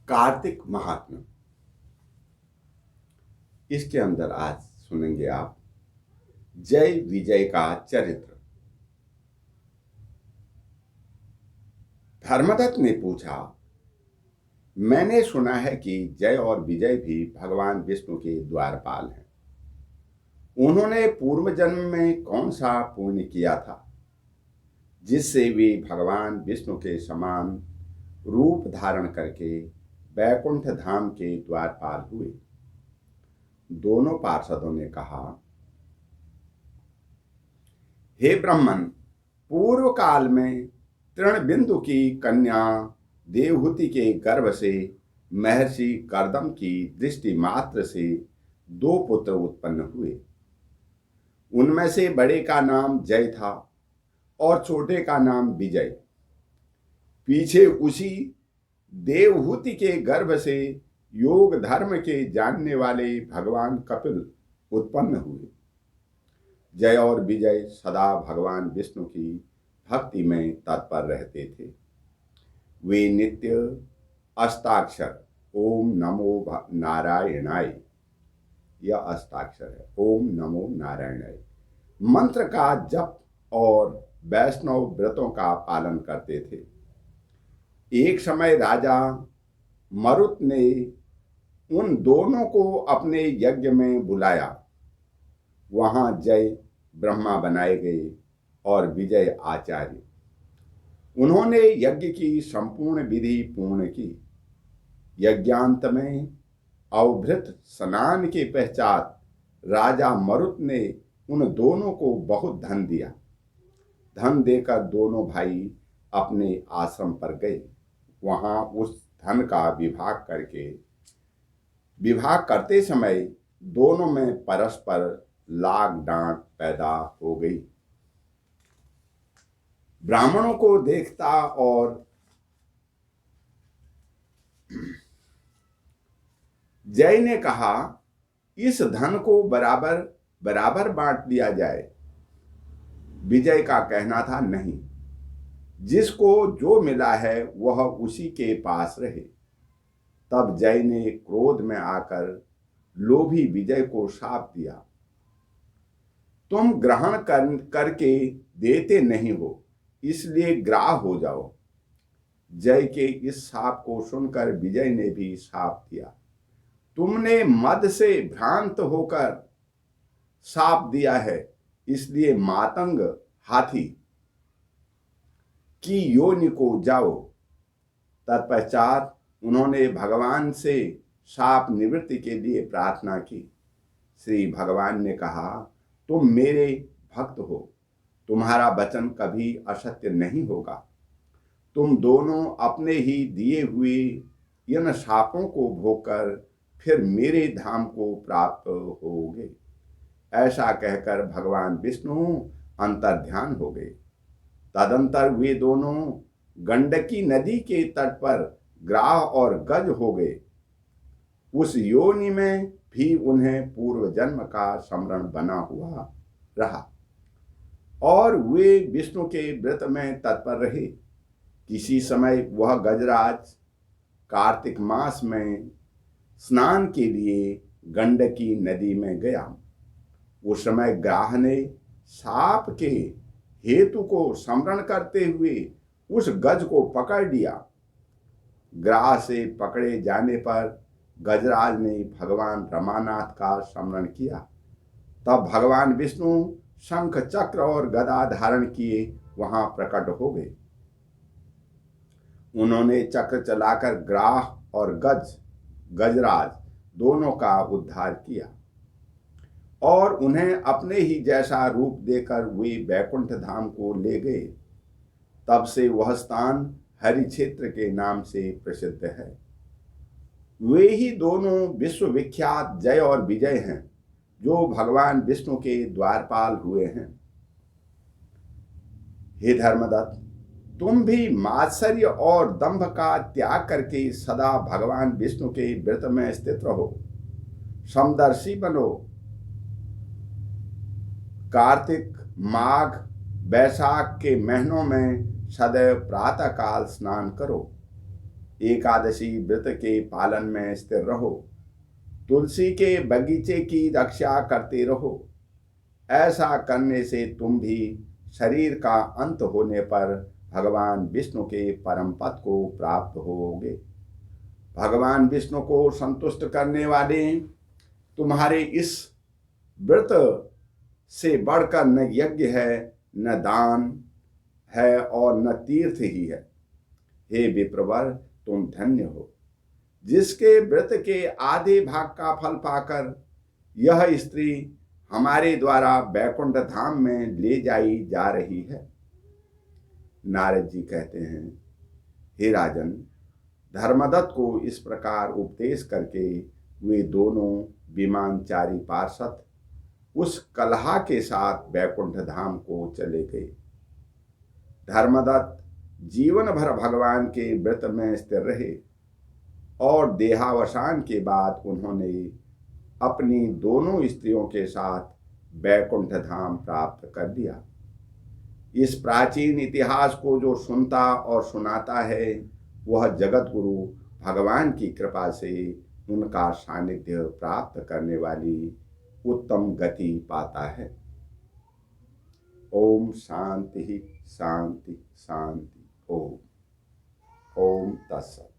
कार्तिक महात्म्य। इसके अंदर आज सुनेंगे आप जय विजय का चरित्र। धर्मदत्त ने पूछा, मैंने सुना है कि जय और विजय भी भगवान विष्णु के द्वारपाल हैं। उन्होंने पूर्व जन्म में कौन सा पुण्य किया था जिससे वे भगवान विष्णु के समान रूप धारण करके बैकुंठ धाम के द्वारपाल हुए? दोनों पार्षदों ने कहा, हे ब्राह्मण, पूर्व काल में तृणबिंदु की कन्या देवहूति के गर्भ से महर्षि कर्दम की दृष्टि मात्र से 2 पुत्र उत्पन्न हुए। उनमें से बड़े का नाम जय था और छोटे का नाम विजय। पीछे उसी देवहूति के गर्भ से योग धर्म के जानने वाले भगवान कपिल उत्पन्न हुए। जय और विजय सदा भगवान विष्णु की भक्ति में तत्पर रहते थे। वे नित्य अष्टाक्षर ओम नमो नारायणाय, यह अष्टाक्षर है, ओम नमो नारायणाय मंत्र का जप और वैष्णव व्रतों का पालन करते थे। एक समय राजा मरुत ने उन दोनों को अपने यज्ञ में बुलाया। वहां जय ब्रह्मा बनाए गए और विजय आचार्य। उन्होंने यज्ञ की संपूर्ण विधि पूर्ण की। यज्ञांत में अवभृत स्नान के पश्चात राजा मरुत ने उन दोनों को बहुत धन दिया। धन देकर दोनों भाई अपने आश्रम पर गए। वहां उस धन का विभाग करते समय दोनों में परस्पर लाग डांट पैदा हो गई। ब्राह्मणों को देखता और जय ने कहा, इस धन को बराबर बराबर बांट दिया जाए। विजय का कहना था, नहीं, जिसको जो मिला है वह उसी के पास रहे। तब जय ने क्रोध में आकर लोभी विजय को शाप दिया, तुम ग्रहण करके देते नहीं हो, इसलिए ग्राह हो जाओ। जय के इस शाप को सुनकर विजय ने भी शाप दिया, तुमने मद से भ्रांत होकर शाप दिया है, इसलिए मातंग हाथी की योनि को जाओ। तत्पश्चात उन्होंने भगवान से शाप निवृत्ति के लिए प्रार्थना की। श्री भगवान ने कहा, तुम मेरे भक्त हो, तुम्हारा वचन कभी असत्य नहीं होगा। तुम दोनों अपने ही दिए हुए इन शापों को भोगकर फिर मेरे धाम को प्राप्त होगे। ऐसा कहकर भगवान विष्णु अंतर्ध्यान हो गए। तदंतर वे दोनों गंडकी नदी के तट पर ग्राह और गज हो गए। उस योनि में भी उन्हें पूर्व जन्म का स्मरण बना हुआ रहा और वे विष्णु के व्रत में तत्पर रहे। किसी समय वह गजराज कार्तिक मास में स्नान के लिए गंडकी नदी में गया। उस समय ग्राह ने साप के हेतु को स्मरण करते हुए उस गज को पकड़ लिया। ग्राह से पकड़े जाने पर गजराज ने भगवान रमानाथ का स्मरण किया। तब भगवान विष्णु शंख चक्र और गदा धारण किए वहां प्रकट हो गए। उन्होंने चक्र चलाकर ग्राह और गजराज दोनों का उद्धार किया और उन्हें अपने ही जैसा रूप देकर वे बैकुंठ धाम को ले गए। तब से वह स्थान हरि क्षेत्र के नाम से प्रसिद्ध है। वे ही दोनों विश्वविख्यात जय और विजय हैं जो भगवान विष्णु के द्वारपाल हुए हैं। हे धर्मदत्त, तुम भी मात्सर्य और दंभ का त्याग करके सदा भगवान विष्णु के व्रत में स्थित रहो। समदर्शी बनो। कार्तिक, माघ, बैसाख के महीनों में सदैव प्रातः काल स्नान करो। एकादशी व्रत के पालन में स्थिर रहो, तुलसी के बगीचे की रक्षा करते रहो। ऐसा करने से तुम भी शरीर का अंत होने पर भगवान विष्णु के परम पद को प्राप्त होगे। भगवान विष्णु को संतुष्ट करने वाले तुम्हारे इस व्रत से बढ़कर न यज्ञ है, न दान है और न तीर्थ ही है। हे विप्रवर, तुम धन्य हो जिसके व्रत के आधे भाग का फल पाकर यह स्त्री हमारे द्वारा बैकुंठ धाम में ले जाई जा रही है। नारद जी कहते हैं, हे राजन, धर्मदत्त को इस प्रकार उपदेश करके वे दोनों विमानचारी पार्षद उस कलहा के साथ बैकुंठ धाम को चले गए। धर्मदत्त जीवन भर भगवान के व्रत में स्थिर रहे और देहावसान के बाद उन्होंने अपनी दोनों स्त्रियों के साथ बैकुंठ धाम प्राप्त कर लिया। इस प्राचीन इतिहास को जो सुनता और सुनाता है वह जगत गुरु भगवान की कृपा से उनका सानिध्य प्राप्त करने वाली उत्तम गति पाता है। ओम शांति शांति शांति। ओम तत्सत।